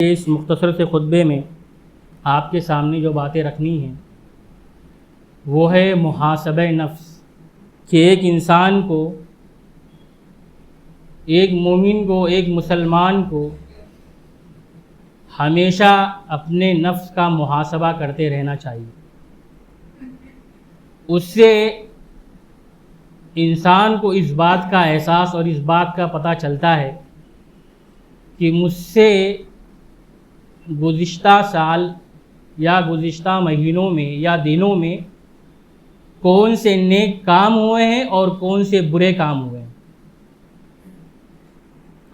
اس مختصر سے خطبے میں آپ کے سامنے جو باتیں رکھنی ہیں وہ ہے محاسبہ نفس، کہ ایک انسان کو، ایک مومن کو، ایک مسلمان کو ہمیشہ اپنے نفس کا محاسبہ کرتے رہنا چاہیے۔ اس سے انسان کو اس بات کا احساس اور اس بات کا پتہ چلتا ہے کہ مجھ سے گزشتہ سال یا گزشتہ مہینوں میں یا دنوں میں کون سے نیک کام ہوئے ہیں اور کون سے برے کام ہوئے ہیں۔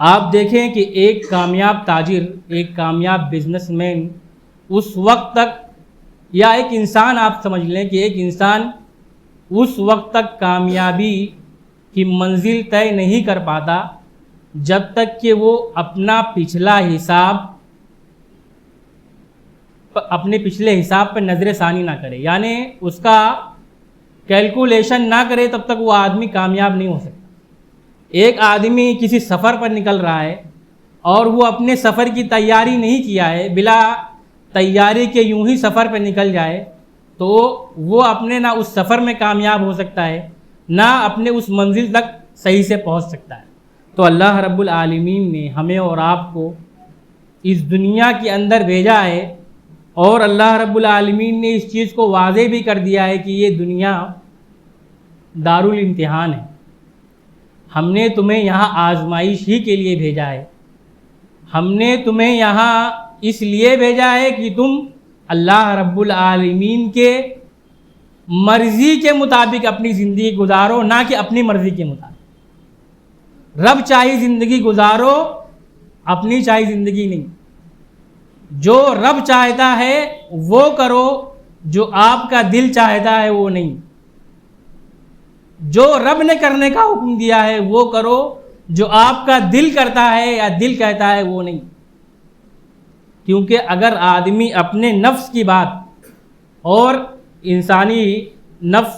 آپ دیکھیں کہ ایک کامیاب تاجر، ایک کامیاب بزنس مین اس وقت تک، یا ایک انسان آپ سمجھ لیں کہ ایک انسان اس وقت تک کامیابی کی منزل طے نہیں کر پاتا جب تک کہ وہ اپنا پچھلا حساب، اپنے پچھلے حساب پہ نظر ثانی نہ کرے، یعنی اس کا کیلکولیشن نہ کرے، تب تک وہ آدمی کامیاب نہیں ہو سکتا۔ ایک آدمی کسی سفر پر نکل رہا ہے اور وہ اپنے سفر کی تیاری نہیں کیا ہے، بلا تیاری کے یوں ہی سفر پہ نکل جائے تو وہ اپنے نہ اس سفر میں کامیاب ہو سکتا ہے، نہ اپنے اس منزل تک صحیح سے پہنچ سکتا ہے۔ تو اللہ رب العالمین نے ہمیں اور آپ کو اس دنیا کے اندر بھیجا ہے، اور اللہ رب العالمین نے اس چیز کو واضح بھی کر دیا ہے کہ یہ دنیا دارالامتحان ہے۔ ہم نے تمہیں یہاں آزمائش ہی کے لیے بھیجا ہے، ہم نے تمہیں یہاں اس لیے بھیجا ہے کہ تم اللہ رب العالمین کے مرضی کے مطابق اپنی زندگی گزارو، نہ کہ اپنی مرضی کے مطابق۔ رب چاہی زندگی گزارو، اپنی چاہی زندگی نہیں۔ جو رب چاہتا ہے وہ کرو، جو آپ کا دل چاہتا ہے وہ نہیں۔ جو رب نے کرنے کا حکم دیا ہے وہ کرو، جو آپ کا دل کرتا ہے یا دل کہتا ہے وہ نہیں۔ کیونکہ اگر آدمی اپنے نفس کی بات، اور انسانی نفس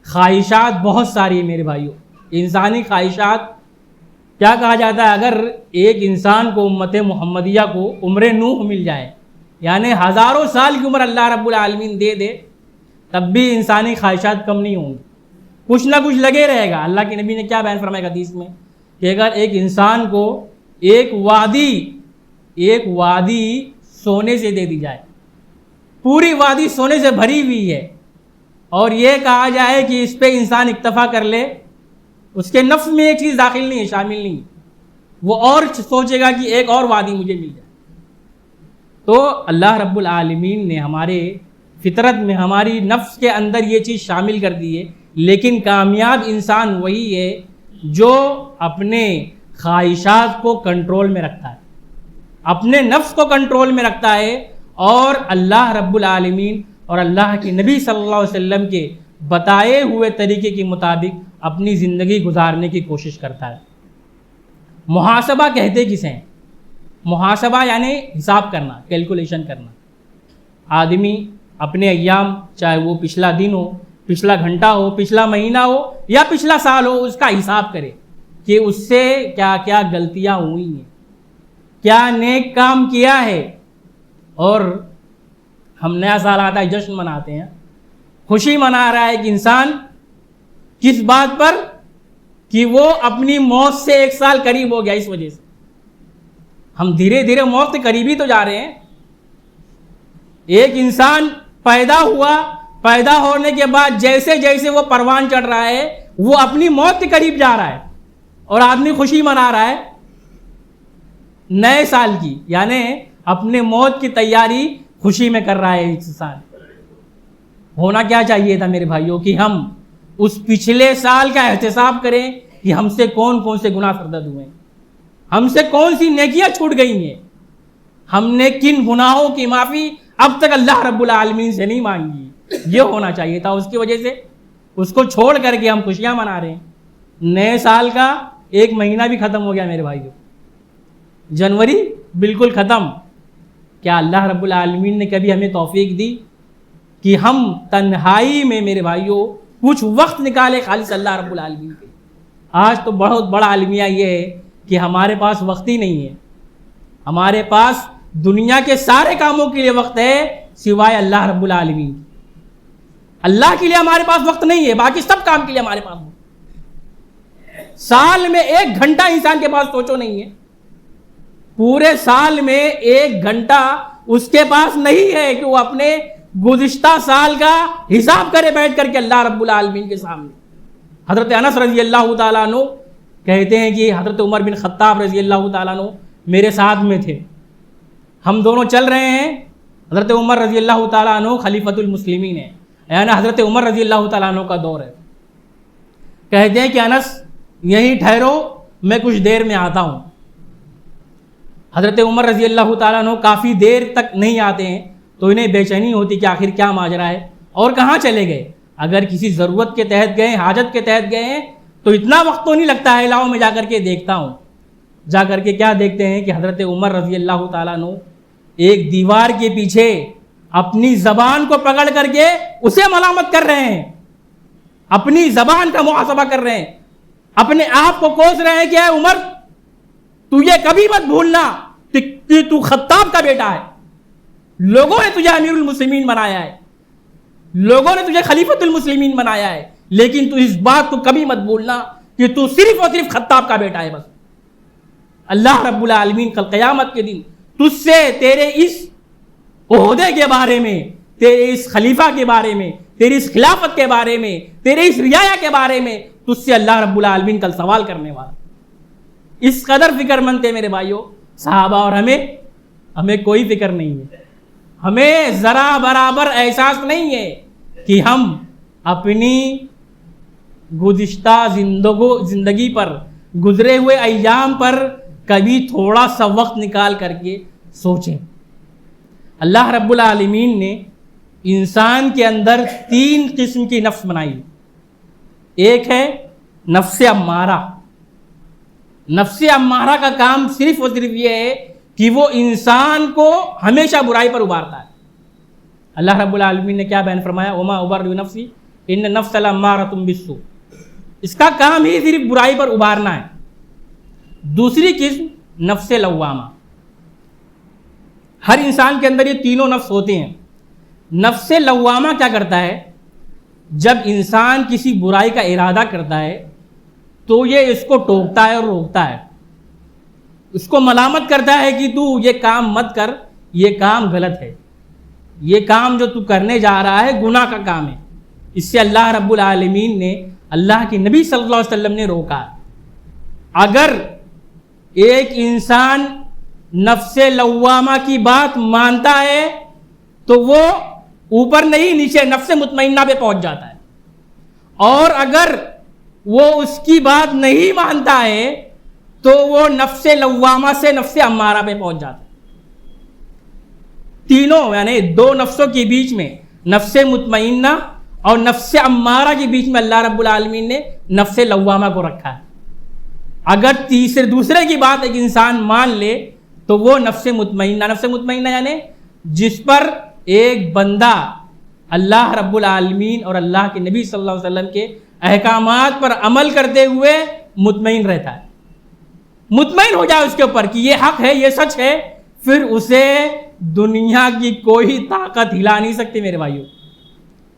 خواہشات بہت ساری ہیں میرے بھائیوں، انسانی خواہشات کیا کہا جاتا ہے، اگر ایک انسان کو، امت محمدیہ کو عمر نوح مل جائے، یعنی ہزاروں سال کی عمر اللہ رب العالمین دے دے، تب بھی انسانی خواہشات کم نہیں ہوں گی، کچھ نہ کچھ لگے رہے گا۔ اللہ کے نبی نے کیا بیان فرمایا حدیث میں کہ اگر ایک انسان کو ایک وادی سونے سے دے دی جائے، پوری وادی سونے سے بھری ہوئی ہے، اور یہ کہا جائے کہ اس پہ انسان اکتفا کر لے، اس کے نفس میں ایک چیز داخل نہیں ہے، شامل نہیں ہے، وہ اور سوچے گا کہ ایک اور وادی مجھے مل جائے۔ تو اللہ رب العالمین نے ہمارے فطرت میں، ہماری نفس کے اندر یہ چیز شامل کر دی ہے، لیکن کامیاب انسان وہی ہے جو اپنے خواہشات کو کنٹرول میں رکھتا ہے، اپنے نفس کو کنٹرول میں رکھتا ہے، اور اللہ رب العالمین اور اللہ کے نبی صلی اللہ علیہ وسلم کے بتائے ہوئے طریقے کے مطابق اپنی زندگی گزارنے کی کوشش کرتا ہے۔ محاسبہ کہتے کسے ہیں؟ محاسبہ یعنی حساب کرنا، کیلکولیشن کرنا۔ آدمی اپنے ایام، چاہے وہ پچھلا دن ہو، پچھلا گھنٹہ ہو، پچھلا مہینہ ہو یا پچھلا سال ہو، اس کا حساب کرے کہ اس سے کیا کیا غلطیاں ہوئی ہیں، کیا نیک کام کیا ہے۔ اور ہم نیا سال آتا ہے، جشن مناتے ہیں، خوشی منا رہا ہے کہ انسان کس بات پر، کہ وہ اپنی موت سے ایک سال قریب ہو گیا۔ اس وجہ سے ہم دھیرے دھیرے موت کے قریب ہی تو جا رہے ہیں۔ ایک انسان پیدا ہوا، پیدا ہونے کے بعد جیسے جیسے وہ پروان چڑھ رہا ہے، وہ اپنی موت کے قریب جا رہا ہے، اور آدمی خوشی منا رہا ہے نئے سال کی، یعنی اپنے موت کی تیاری خوشی میں کر رہا ہے انسان۔ ہونا کیا چاہیے تھا میرے بھائیوں کہ ہم اس پچھلے سال کا احتساب کریں کہ ہم سے کون کون سے گناہ سرزد ہوئے ہیں، ہم سے کون سی نیکیاں چھوٹ گئی ہیں، ہم نے کن گناہوں کی معافی اب تک اللہ رب العالمین سے نہیں مانگی۔ یہ ہونا چاہیے تھا۔ اس کی وجہ سے اس کو چھوڑ کر کے ہم خوشیاں منا رہے ہیں۔ نئے سال کا ایک مہینہ بھی ختم ہو گیا میرے بھائیوں، جنوری بالکل ختم۔ کیا اللہ رب العالمین نے کبھی ہمیں توفیق دی کہ ہم تنہائی میں میرے بھائیوں کچھ وقت نکالے خالص اللہ رب العالمین کے؟ آج تو بہت بڑا المیہ یہ ہے کہ ہمارے پاس وقت ہی نہیں ہے۔ ہمارے پاس دنیا کے سارے کاموں کے لیے وقت ہے سوائے اللہ رب العالمین. اللہ کے لیے ہمارے پاس وقت نہیں ہے, باقی سب کام کے لیے ہمارے پاس وقت. سال میں 1 گھنٹہ انسان کے پاس سوچو نہیں ہے, پورے سال میں 1 گھنٹہ اس کے پاس نہیں ہے کہ وہ اپنے گزشتہ سال کا حساب کرے بیٹھ کر کے اللہ رب العالمین کے سامنے. حضرت انس رضی اللہ تعالیٰ عنہ کہتے ہیں کہ حضرت عمر بن خطاب رضی اللہ تعالیٰ عنہ میرے ساتھ میں تھے, ہم دونوں چل رہے ہیں. حضرت عمر رضی اللہ تعالیٰ عنہ خلیفۃ المسلمین ہیں, یعنی حضرت عمر رضی اللہ تعالیٰ عنہ کا دور ہے. کہتے ہیں کہ انس یہیں ٹھہرو, میں کچھ دیر میں آتا ہوں. حضرت عمر رضی اللہ تعالیٰ عنہ کافی دیر تک نہیں آتے ہیں تو انہیں بے چینی ہوتی کہ آخر کیا ماجرا ہے اور کہاں چلے گئے. اگر کسی ضرورت کے تحت گئے, حاجت کے تحت گئے ہیں تو اتنا وقت تو نہیں لگتا ہے, لاؤ میں جا کر کے دیکھتا ہوں. جا کر کے کیا دیکھتے ہیں کہ حضرت عمر رضی اللہ تعالیٰ عنہ ایک دیوار کے پیچھے اپنی زبان کو پکڑ کر کے اسے ملامت کر رہے ہیں, اپنی زبان کا محاسبہ کر رہے ہیں, اپنے آپ کو کوس رہے ہیں کہ اے عمر تو یہ کبھی مت بھولنا کہ تو خطاب کا بیٹا ہے, لوگوں نے تجھے امیر المسلمین بنایا ہے, لوگوں نے تجھے خلیفۃ المسلمین بنایا ہے, لیکن تو اس بات کو کبھی مت بھولنا کہ تو صرف اور صرف خطاب کا بیٹا ہے بس. اللہ رب العالمین کل قیامت کے دن تجھ سے تیرے اس عہدے کے بارے میں, تیرے اس خلیفہ کے بارے میں, تیری اس خلافت کے بارے میں, تیرے اس رعایا کے بارے میں تجھ سے اللہ رب العالمین کل سوال کرنے والا. اس قدر فکر مند تھے میرے بھائیوں صحابہ, اور ہمیں کوئی فکر نہیں ہے, ہمیں ذرا برابر احساس نہیں ہے کہ ہم اپنی گزشتہ زندگی پر, گزرے ہوئے ایام پر کبھی تھوڑا سا وقت نکال کر کے سوچیں. اللہ رب العالمین نے انسان کے اندر 3 قسم کی نفس بنائی. ایک ہے نفس امارہ. نفس امارہ کا کام صرف اور صرف یہ ہے کہ وہ انسان کو ہمیشہ برائی پر ابھارتا ہے. اللہ رب العالمین نے کیا بیان فرمایا, وما ابرئ نفسی ان النفس لامارۃ بالسوء. اس کا کام ہی صرف برائی پر ابھارنا ہے. دوسری قسم نفس لوامہ. ہر انسان کے اندر یہ تینوں نفس ہوتے ہیں. نفس لوامہ کیا کرتا ہے, جب انسان کسی برائی کا ارادہ کرتا ہے تو یہ اس کو ٹوکتا ہے اور روکتا ہے, اس کو ملامت کرتا ہے کہ تو یہ کام مت کر, یہ کام غلط ہے, یہ کام جو تو کرنے جا رہا ہے گناہ کا کام ہے. اس سے اللہ رب العالمین نے, اللہ کے نبی صلی اللہ علیہ وسلم نے روکا. اگر ایک انسان نفس لوامہ کی بات مانتا ہے تو وہ اوپر نہیں نیچے نفس مطمئنہ پہ پہنچ جاتا ہے, اور اگر وہ اس کی بات نہیں مانتا ہے تو وہ نفس لوامہ سے نفس امارہ پہ پہنچ جاتا ہے. تینوں یعنی 2 نفسوں کے بیچ میں, نفس مطمئنہ اور نفس امارہ کے بیچ میں اللہ رب العالمین نے نفس لوامہ کو رکھا ہے. اگر دوسرے کی بات ایک انسان مان لے تو وہ نفس مطمئنہ یعنی جس پر ایک بندہ اللہ رب العالمین اور اللہ کے نبی صلی اللہ علیہ وسلم کے احکامات پر عمل کرتے ہوئے مطمئن رہتا ہے, مطمئن ہو جائے اس کے اوپر کہ یہ حق ہے, یہ سچ ہے, پھر اسے دنیا کی کوئی طاقت ہلا نہیں سکتی. میرے بھائیوں,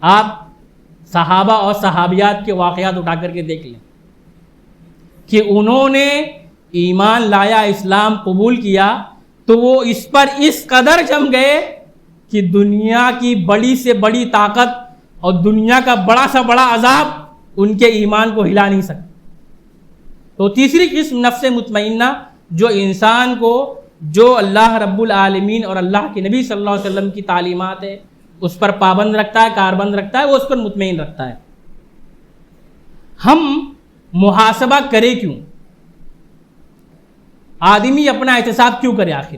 آپ صحابہ اور صحابیات کے واقعات اٹھا کر کے دیکھ لیں کہ انہوں نے ایمان لایا, اسلام قبول کیا تو وہ اس پر اس قدر جم گئے کہ دنیا کی بڑی سے بڑی طاقت اور دنیا کا بڑا سا بڑا عذاب ان کے ایمان کو ہلا نہیں سکتا. تو تیسری قسم نفس مطمئنہ, جو انسان کو جو اللہ رب العالمین اور اللہ کے نبی صلی اللہ علیہ وسلم کی تعلیمات ہے اس پر پابند رکھتا ہے, کاربند رکھتا ہے, وہ اس پر مطمئن رکھتا ہے. ہم محاسبہ کرے کیوں, آدمی اپنا احتساب کیوں کرے آخر؟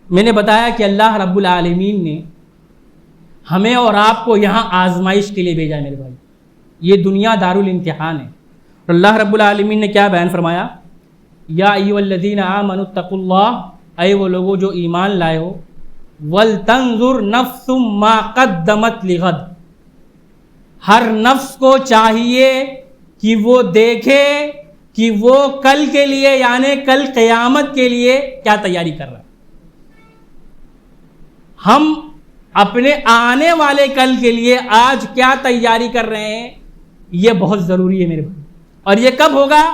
میں نے بتایا کہ اللہ رب العالمین نے ہمیں اور آپ کو یہاں آزمائش کے لیے بھیجا ہے. میرے بھائی, یہ دنیا دارالامتحان ہے. اور اللہ رب العالمین نے کیا بیان فرمایا, یا ایھا الذین آمنوا اتقوا اللہ, اے وہ لوگوں جو ایمان لائے ہو, ولتنظر نفس ما قدمت لغد, ہر نفس کو چاہیے کہ وہ دیکھے کہ وہ کل کے لیے یعنی کل قیامت کے لیے کیا تیاری کر رہا ہے. ہم اپنے آنے والے کل کے لیے آج کیا تیاری کر رہے ہیں یہ بہت ضروری ہے میرے بھائی. اور یہ کب ہوگا؟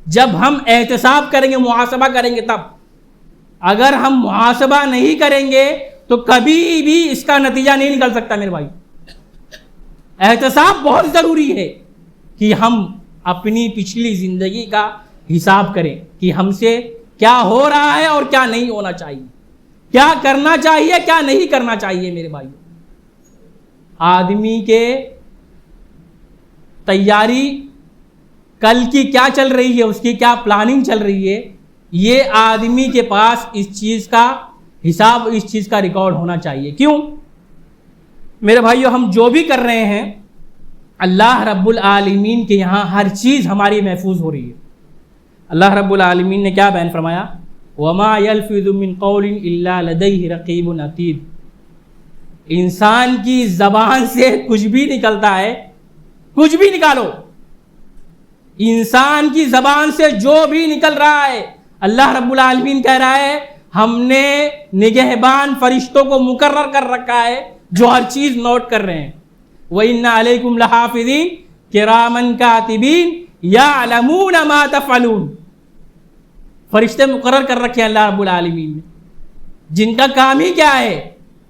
جب ہم احتساب کریں گے, محاسبہ کریں گے تب. اگر ہم محاسبہ نہیں کریں گے تو کبھی بھی اس کا نتیجہ نہیں نکل سکتا میرے بھائی. احتساب بہت ضروری ہے کہ ہم اپنی پچھلی زندگی کا حساب کریں کہ ہم سے کیا ہو رہا ہے اور کیا نہیں ہونا چاہیے, کیا کرنا چاہیے کیا نہیں کرنا چاہیے میرے بھائی. آدمی کے تیاری کل کی کیا چل رہی ہے, اس کی کیا پلاننگ چل رہی ہے, یہ آدمی کے پاس اس چیز کا حساب, اس چیز کا ریکارڈ ہونا چاہیے. کیوں میرے بھائیو؟ ہم جو بھی کر رہے ہیں اللہ رب العالمین کے یہاں ہر چیز ہماری محفوظ ہو رہی ہے. اللہ رب العالمین نے کیا بیان فرمایا؟ وَمَا يَلْفِظُ مِنْ قَوْلٍ إِلَّا لَدَيْهِ رَقِيبٌ عَتِيدٌ. انسان کی زبان سے کچھ بھی نکلتا ہے, کچھ بھی نکالو, انسان کی زبان سے جو بھی نکل رہا ہے اللہ رب العالمین کہہ رہا ہے ہم نے نگہبان فرشتوں کو مقرر کر رکھا ہے جو ہر چیز نوٹ کر رہے ہیں. وَإِنَّ عَلَيْكُمْ لَحَافِظِينَ كِرَامًا كَاتِبِينَ يَعْلَمُونَ مَا تَفْعَلُونَ. فرشتے مقرر کر رکھے ہیں اللہ رب العالمین نے, جن کا کام ہی کیا ہے,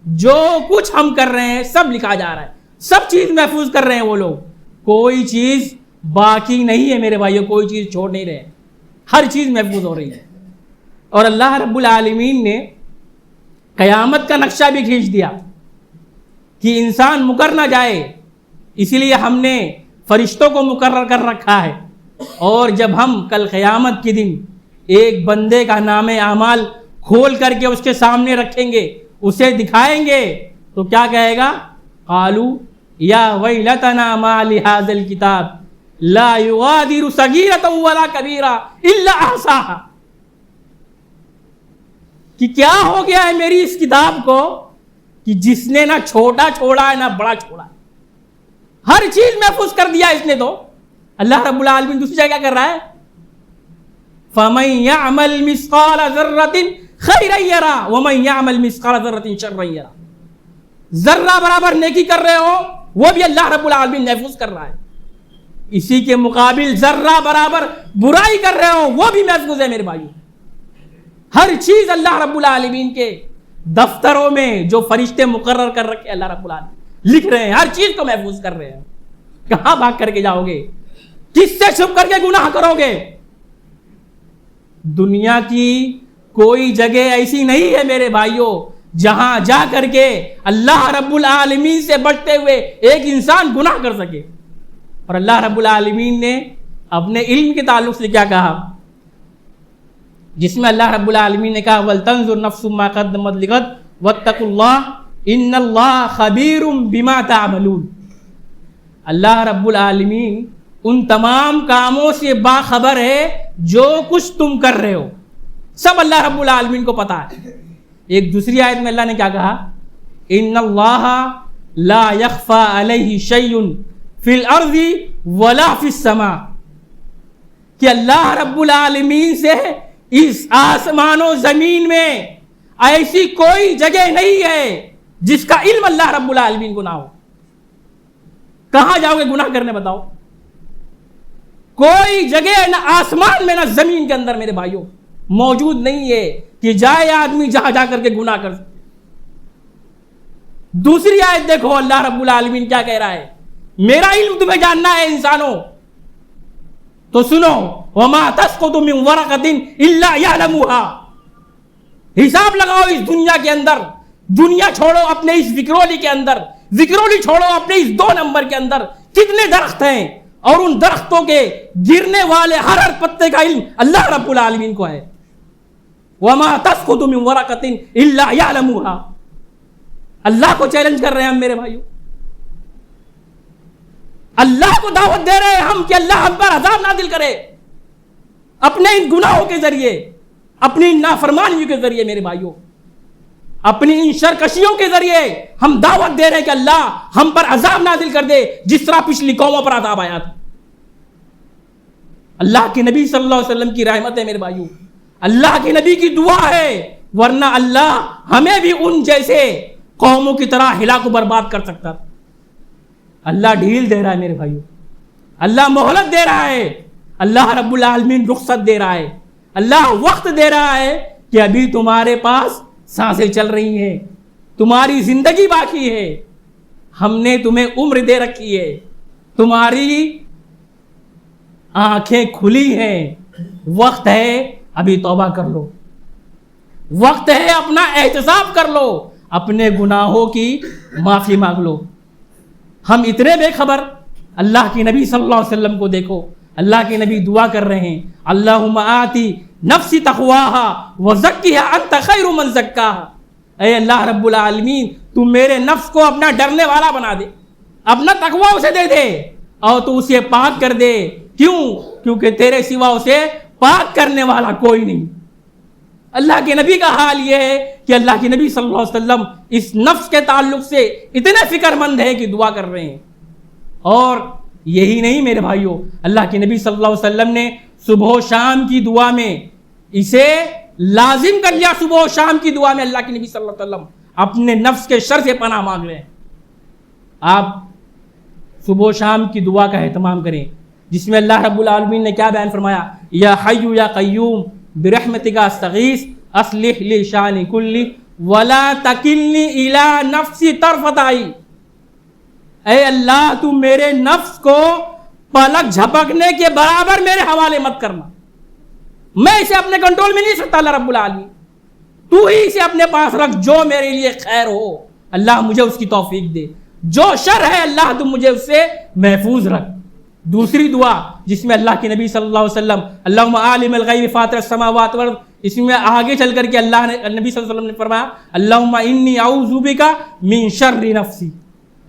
جو کچھ ہم کر رہے ہیں سب لکھا جا رہا ہے, سب چیز محفوظ کر رہے ہیں وہ لوگ. کوئی چیز باقی نہیں ہے میرے بھائیوں, کوئی چیز چھوڑ نہیں رہے, ہر چیز محفوظ ہو رہی ہے. اور اللہ رب العالمین نے قیامت کا نقشہ بھی کھینچ دیا کہ انسان مکر نہ جائے, اسی لیے ہم نے فرشتوں کو مقرر کر رکھا ہے. اور جب ہم کل قیامت کے دن ایک بندے کا نام اعمال کھول کر کے اس کے سامنے رکھیں گے, اسے دکھائیں گے, تو کیا کہے گا؟ قالوا یا ویلتنا ما لہذا الکتاب لا یغادر صغیرۃ ولا کبیرہ الا احصاها. کہ کیا ہو گیا ہے میری اس کتاب کو کہ جس نے نہ چھوٹا چھوڑا ہے نہ بڑا چھوڑا ہے, ہر چیز محفوظ کر دیا اس نے. تو اللہ رب العالمین دوسری جگہ کیا کر رہا ہے؟ فَمَن يَعْمَلْ مِثْقَالَ ذَرَّةٍ خَيْرًا يَرَهُ وَمَن يَعْمَلْ مِثْقَالَ ذَرَّةٍ شَرًّا يَرَهُ. ذرہ برابر نیکی کر رہے ہو وہ بھی اللہ رب العالمین محفوظ کر رہا ہے, اسی کے مقابل ذرہ برابر برائی کر رہے ہو وہ بھی محفوظ ہے میرے بھائی. ہر چیز اللہ رب العالمین کے دفتروں میں جو فرشتے مقرر کر رکھے اللہ رب العالمین لکھ رہے ہیں, ہر چیز کو محفوظ کر رہے ہیں. کہاں بھاگ کر کے جاؤ گے, کس سے چھپ کر کے گناہ کرو گے؟ دنیا کی کوئی جگہ ایسی نہیں ہے میرے بھائیوں جہاں جا کر کے اللہ رب العالمین سے بچتے ہوئے ایک انسان گناہ کر سکے. اور اللہ رب العالمین نے اپنے علم کے تعلق سے کیا کہا, جس میں اللہ رب العالمین نے کہا وَلْتَنْظُرْ نَفْسٌ مَا قَدَّمَتْ لِغَدٍ وَاتَّقُوا اللَّهَ إِنَّ اللَّهَ خَبِيرٌ بِمَا تَعْمَلُونَ. اللہ رب العالمین ان تمام کاموں سے باخبر ہے جو کچھ تم کر رہے ہو, سب اللہ رب العالمین کو پتا ہے. ایک دوسری آیت میں اللہ نے کیا کہا؟ ان اللہ لا یخفی علیہ شیء فی الارض ولا فی السماء. کہ اللہ رب العالمین سے اس آسمان و زمین میں ایسی کوئی جگہ نہیں ہے جس کا علم اللہ رب العالمین کو نہ ہو. کہاں جاؤ گے گناہ کرنے بتاؤ؟ کوئی جگہ نہ آسمان میں نہ زمین کے اندر میرے بھائیوں موجود نہیں ہے کہ جائے آدمی جہاں جا کر کے گناہ کر سکے. دوسری آیت دیکھو اللہ رب العالمین کیا کہہ رہا ہے, میرا علم تمہیں جاننا ہے انسانوں تو سنو وما تسقط من ورقة الا يعلمها. حساب لگاؤ اس دنیا کے اندر, دنیا چھوڑو اپنے اس وکرولی کے اندر, وکرولی چھوڑو اپنے اس 2 نمبر کے اندر کتنے درخت ہیں, اور ان درختوں کے گرنے والے ہر پتے کا علم اللہ رب العالمین کو ہے. وما تسقط من ورقة الا يعلمها. اللہ کو چیلنج کر رہے ہیں ہم میرے بھائیوں, اللہ کو دعوت دے رہے ہیں ہم کہ اللہ ہم پر عذاب نازل کرے اپنے ان گناہوں کے ذریعے, اپنی نافرمانیوں کے ذریعے میرے بھائیوں, اپنی ان شرکشیوں کے ذریعے ہم دعوت دے رہے ہیں کہ اللہ ہم پر عذاب نازل کر دے جس طرح پچھلی قوموں پر عذاب آیا تھا. اللہ کے نبی صلی اللہ علیہ وسلم کی رحمت ہے میرے بھائیوں، اللہ کے نبی کی دعا ہے، ورنہ اللہ ہمیں بھی ان جیسے قوموں کی طرح ہلاک و برباد کر سکتا تھا۔ اللہ ڈھیل دے رہا ہے میرے بھائیوں، اللہ مہلت دے رہا ہے، اللہ رب العالمین رخصت دے رہا ہے، اللہ وقت دے رہا ہے کہ ابھی تمہارے پاس سانسیں چل رہی ہیں، تمہاری زندگی باقی ہے، ہم نے تمہیں عمر دے رکھی ہے، تمہاری آنکھیں کھلی ہیں، وقت ہے ابھی توبہ کر لو، وقت ہے اپنا احتساب کر لو، اپنے گناہوں کی معافی مانگ لو۔ ہم اتنے بے خبر، اللہ کی نبی صلی اللہ علیہ وسلم کو دیکھو، اللہ کے نبی دعا کر رہے ہیں، اللہم آتی نفسی تقواہا وزکیہا انت خیر من زکاہا، اے اللہ رب العالمین تو میرے نفس کو اپنا ڈرنے والا بنا دے، اپنا تقوی اسے دے دے اور تو اسے پاک کر دے۔ کیوں؟ کیونکہ تیرے سوا اسے پاک کرنے والا کوئی نہیں۔ اللہ کے نبی کا حال یہ ہے کہ اللہ کے نبی صلی اللہ علیہ وسلم اس نفس کے تعلق سے اتنے فکر مند ہے کہ دعا کر رہے ہیں۔ اور یہی نہیں میرے بھائیوں، اللہ کے نبی صلی اللہ علیہ وسلم نے صبح و شام کی دعا میں اسے لازم کر لیا، صبح و شام کی دعا میں اللہ کے نبی صلی اللہ علیہ وسلم اپنے نفس کے شر سے پناہ مانگ رہے ہیں۔ آپ صبح و شام کی دعا کا اہتمام کریں، جس میں اللہ رب العالمین نے کیا بیان فرمایا، یا حی یا قیوم برحمتک استغیث اصلح لی شانی کلی ولا تکلنی الی نفسی طرفت عین، اے اللہ تو میرے نفس کو پلک جھپکنے کے برابر میرے حوالے مت کرنا، میں اسے اپنے کنٹرول میں نہیں سکتا، اللہ رب العالمین تو ہی اسے اپنے پاس رکھ، جو میرے لیے خیر ہو اللہ مجھے اس کی توفیق دے، جو شر ہے اللہ تم مجھے اس سے محفوظ رکھ۔ دوسری دعا جس میں اللہ کے نبی صلی اللہ علیہ وسلم اللہم عالم الغیب فاطر السماوات والارض، اس میں آگے چل کر کے اللہ نے نبی صلی اللہ علیہ وسلم نے فرمایا اللہم انی اعوذ بک من شر نفسی،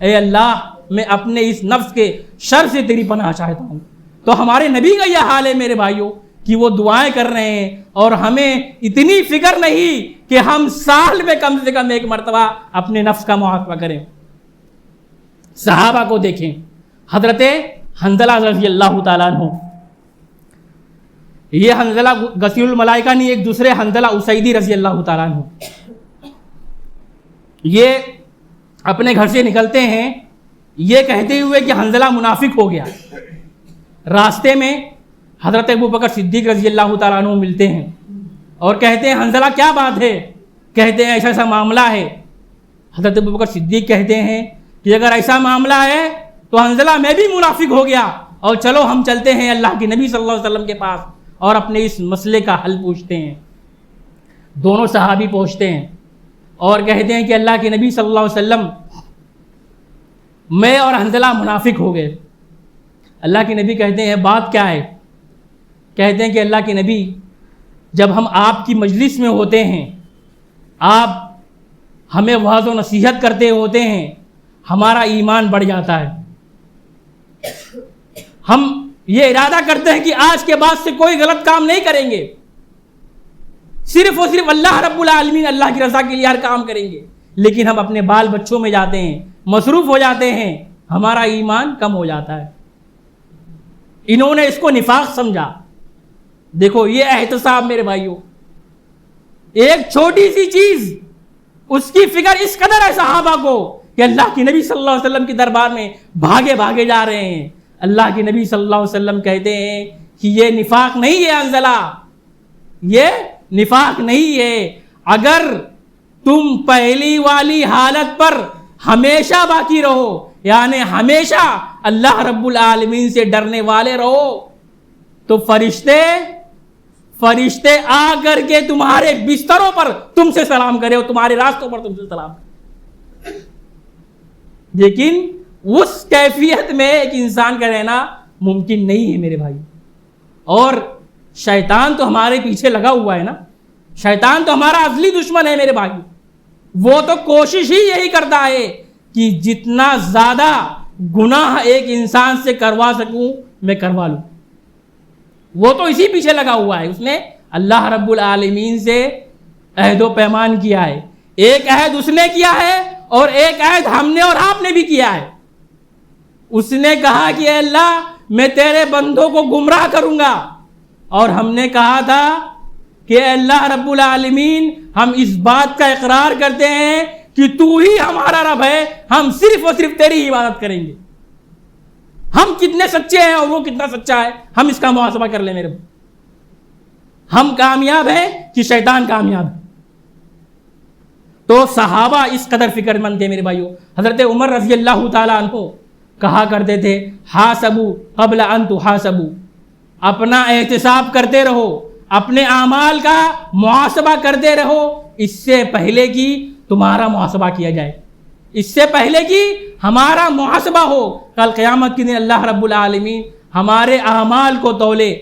اے اللہ میں اپنے اس نفس کے شر سے تیری پناہ چاہتا ہوں۔ تو ہمارے نبی کا یہ حال ہے میرے بھائیوں کہ وہ دعائیں کر رہے ہیں، اور ہمیں اتنی فکر نہیں کہ ہم سال میں کم سے کم ایک مرتبہ اپنے نفس کا محاسبہ کریں۔ صحابہ کو دیکھیں، حضرت حنظلہ رضی اللہ تعالیٰ عنہ، یہ حنظلہ غسیل الملائکہ نہیں، ایک دوسرے حنظلہ اسیدی رضی اللہ تعالیٰ عنہ، یہ اپنے گھر سے نکلتے ہیں یہ کہتے ہوئے کہ حنظلہ منافق ہو گیا۔ راستے میں حضرت ابوبکر صدیق رضی اللہ تعالیٰ عنہ ملتے ہیں اور کہتے ہیں حنظلہ کیا بات ہے؟ کہتے ہیں ایسا ایسا معاملہ ہے۔ حضرت ابوبکر صدیق کہتے ہیں کہ اگر ایسا معاملہ ہے تو حنظلہ میں بھی منافق ہو گیا، اور چلو ہم چلتے ہیں اللہ کے نبی صلی اللہ علیہ وسلم کے پاس اور اپنے اس مسئلے کا حل پوچھتے ہیں۔ دونوں صحابی پہنچتے ہیں اور کہتے ہیں کہ اللہ کے نبی صلی اللہ علیہ وسلم میں اور حنظلہ منافق ہو گئے۔ اللہ کے نبی کہتے ہیں بات کیا ہے؟ کہتے ہیں کہ اللہ کے نبی جب ہم آپ کی مجلس میں ہوتے ہیں، آپ ہمیں وعظ و نصیحت کرتے ہوتے ہیں، ہمارا ایمان بڑھ جاتا ہے، ہم یہ ارادہ کرتے ہیں کہ آج کے بعد سے کوئی غلط کام نہیں کریں گے، صرف اور صرف اللہ رب العالمین اللہ کی رضا کے لیے ہر کام کریں گے۔ لیکن ہم اپنے بال بچوں میں جاتے ہیں، مصروف ہو جاتے ہیں، ہمارا ایمان کم ہو جاتا ہے۔ انہوں نے اس کو نفاق سمجھا۔ دیکھو یہ احتساب میرے بھائیوں، ایک چھوٹی سی چیز اس کی فکر اس قدر ہے صحابہ کو کہ اللہ کے نبی صلی اللہ علیہ وسلم کے دربار میں بھاگے بھاگے جا رہے ہیں۔ اللہ کے نبی صلی اللہ علیہ وسلم کہتے ہیں کہ یہ نفاق نہیں ہے حنظلہ، یہ نفاق نہیں ہے، اگر تم پہلی والی حالت پر ہمیشہ باقی رہو، یعنی ہمیشہ اللہ رب العالمین سے ڈرنے والے رہو، تو فرشتے آ کر کے تمہارے بستروں پر تم سے سلام کرے اور تمہارے راستوں پر تم سے سلام کرے۔ لیکن اس کیفیت میں ایک انسان کا رہنا ممکن نہیں ہے میرے بھائی، اور شیطان تو ہمارے پیچھے لگا ہوا ہے نا، شیطان تو ہمارا اصلی دشمن ہے میرے بھائی، وہ تو کوشش ہی یہی کرتا ہے کہ جتنا زیادہ گناہ ایک انسان سے کروا سکوں میں کروا لوں، وہ تو اسی پیچھے لگا ہوا ہے۔ اس نے اللہ رب العالمین سے عہد و پیمان کیا ہے، ایک عہد اس نے کیا ہے اور ایک عہد ہم نے اور آپ نے بھی کیا ہے۔ اس نے کہا کہ اے اللہ میں تیرے بندوں کو گمراہ کروں گا. اور ہم نے کہا تھا کہ اللہ رب العالمین ہم اس بات کا اقرار کرتے ہیں کہ تو ہی ہمارا رب ہے, ہم صرف اور صرف تیری عبادت کریں گے. ہم کتنے سچے ہیں اور وہ کتنا سچا ہے, ہم اس کا محاسبہ کر لیں میرے بھائی. ہم کامیاب ہیں کہ شیطان کامیاب ہے؟ تو صحابہ اس قدر فکر مند تھے میرے بھائیوں. حضرت عمر رضی اللہ تعالیٰ عنہ کہا کرتے تھے حاسبوا قبل ان تحاسبوا, اپنا احتساب کرتے رہو, اپنے اعمال کا محاسبہ کرتے رہو اس سے پہلے کہ تمہارا محاسبہ کیا جائے, اس سے پہلے کہ ہمارا محاسبہ ہو. کل قیامت کے دن اللہ رب العالمین ہمارے اعمال کو تولے,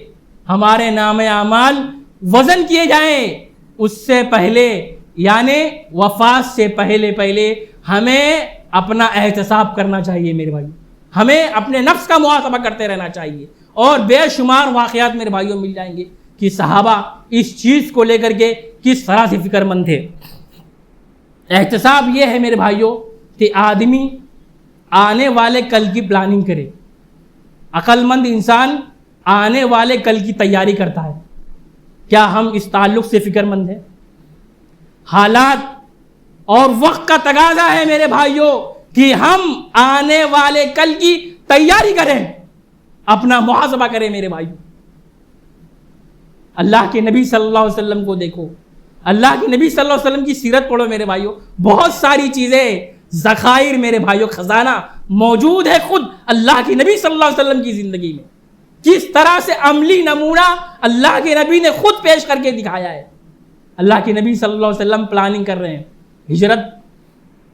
ہمارے نام اعمال وزن کیے جائیں, اس سے پہلے یعنی وفات سے پہلے ہمیں اپنا احتساب کرنا چاہیے میرے بھائی. ہمیں اپنے نفس کا محاسبہ کرتے رہنا چاہیے. اور بے شمار واقعات میرے بھائیوں مل جائیں گے کہ صحابہ اس چیز کو لے کر کے کس طرح سے فکر مند تھے. احتساب یہ ہے میرے بھائیوں کہ آدمی آنے والے کل کی پلاننگ کرے. عقل مند انسان آنے والے کل کی تیاری کرتا ہے. کیا ہم اس تعلق سے فکر مند ہیں؟ حالات اور وقت کا تقاضا ہے میرے بھائیوں کہ ہم آنے والے کل کی تیاری کریں, اپنا محاسبہ کریں میرے بھائیوں. اللہ کے نبی صلی اللہ علیہ وسلم کو دیکھو, اللہ کے نبی صلی اللہ علیہ وسلم کی سیرت پڑھو میرے بھائیوں. بہت ساری چیزیں, ذخائر میرے بھائیوں, خزانہ موجود ہے خود اللہ کے نبی صلی اللہ علیہ وسلم کی زندگی میں. کس طرح سے عملی نمونہ اللہ کے نبی نے خود پیش کر کے دکھایا ہے. اللہ کے نبی صلی اللہ علیہ وسلم پلاننگ کر رہے ہیں,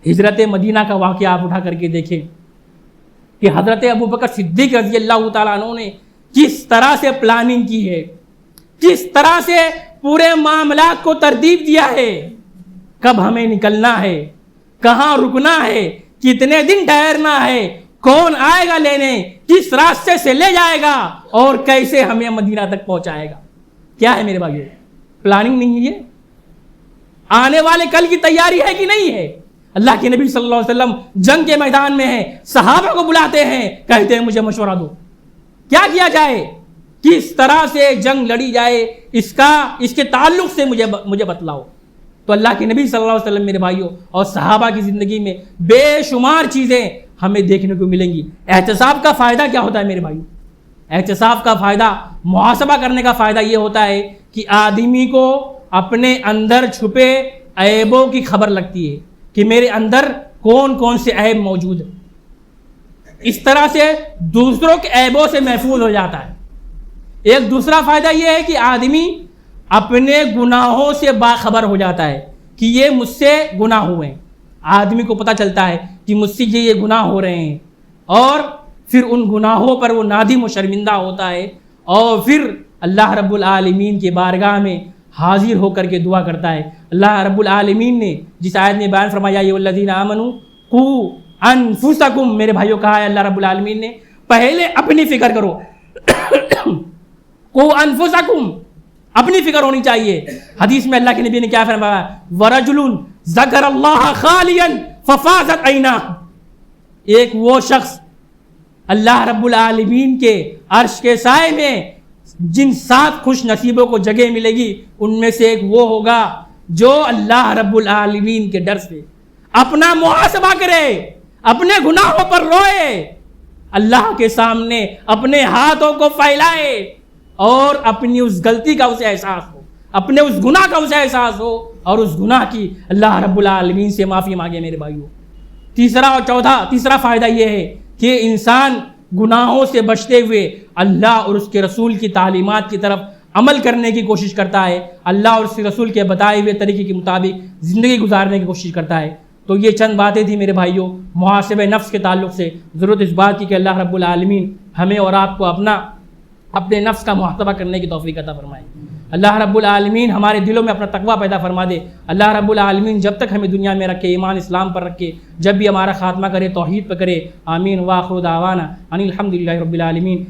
ہجرت مدینہ کا واقعہ آپ اٹھا کر کے دیکھیں کہ حضرت ابوبکر صدیق رضی اللہ تعالیٰ عنہ نے کس طرح سے پلاننگ کی ہے, کس طرح سے پورے معاملات کو ترتیب دیا ہے. کب ہمیں نکلنا ہے, کہاں رکنا ہے, کتنے دن ٹھہرنا ہے, کون آئے گا لینے, کس راستے سے لے جائے گا اور کیسے ہمیں مدینہ تک پہنچائے گا. کیا ہے میرے بھائیو؟ پلاننگ نہیں ہے. آنے والے کل کی تیاری ہے کہ نہیں ہے؟ اللہ کے نبی صلی اللہ علیہ وسلم جنگ کے میدان میں ہیں, صحابہ کو بلاتے ہیں, کہتے ہیں مجھے مشورہ دو, کیا کیا جائے, کس طرح سے جنگ لڑی جائے, اس کے تعلق سے مجھے بتلاؤ. تو اللہ کے نبی صلی اللہ علیہ وسلم میرے بھائیوں اور صحابہ کی زندگی میں بے شمار چیزیں ہمیں دیکھنے کو ملیں گی. احتساب کا فائدہ کیا ہوتا ہے میرے بھائیوں؟ احتساب کا فائدہ, محاسبہ کرنے کا فائدہ یہ ہوتا ہے کہ آدمی کو اپنے اندر چھپے عیبوں کی خبر لگتی ہے کہ میرے اندر کون کون سے عیب موجود ہیں. اس طرح سے دوسروں کے عیبوں سے محفوظ ہو جاتا ہے. ایک دوسرا فائدہ یہ ہے کہ آدمی اپنے گناہوں سے باخبر ہو جاتا ہے کہ یہ مجھ سے گناہ ہوئے ہیں. آدمی کو پتہ چلتا ہے کہ مجھ سے یہ گناہ ہو رہے ہیں, اور پھر ان گناہوں پر وہ نادم و شرمندہ ہوتا ہے, اور پھر اللہ رب العالمین کے بارگاہ میں حاضر ہو کر کے دعا کرتا ہے. اللہ رب العالمین نے جس آیت میں بیان فرمایا یا الذین آمنوا قوا انفسکم, میرے بھائیوں کہا ہے اللہ رب العالمین نے پہلے اپنی فکر کرو. قوا انفسکم, اپنی فکر ہونی چاہیے. حدیث میں اللہ کے نبی نے کیا فرمایا, ورجل ذکر اللہ خالیا ففاضت عیناہ, ایک وہ شخص اللہ رب العالمین کے عرش کے سائے میں جن 7 خوش نصیبوں کو جگہ ملے گی ان میں سے ایک وہ ہوگا جو اللہ رب العالمین کے ڈر سے اپنا محاسبہ کرے, اپنے گناہوں پر روئے, اللہ کے سامنے اپنے ہاتھوں کو پھیلائے اور اپنی اس غلطی کا اسے احساس ہو, اپنے اس گناہ کا اسے احساس ہو, اور اس گناہ کی اللہ رب العالمین سے معافی مانگے میرے بھائیوں. تیسرا فائدہ یہ ہے کہ انسان گناہوں سے بچتے ہوئے اللہ اور اس کے رسول کی تعلیمات کی طرف عمل کرنے کی کوشش کرتا ہے, اللہ اور اس کے رسول کے بتائے ہوئے طریقے کے مطابق زندگی گزارنے کی کوشش کرتا ہے. تو یہ چند باتیں تھیں میرے بھائیوں محاسبہ نفس کے تعلق سے. ضرورت اس بات کی کہ اللہ رب العالمین ہمیں اور آپ کو اپنے نفس کا محاسبہ کرنے کی توفیق عطا فرمائے. اللہ رب العالمین ہمارے دلوں میں اپنا تقوی پیدا فرما دے. اللہ رب العالمین جب تک ہمیں دنیا میں رکھے, ایمان اسلام پر رکھے, جب بھی ہمارا خاتمہ کرے توحید پہ کرے. آمین. وآخر دعوانا ان الحمد للہ رب العالمین.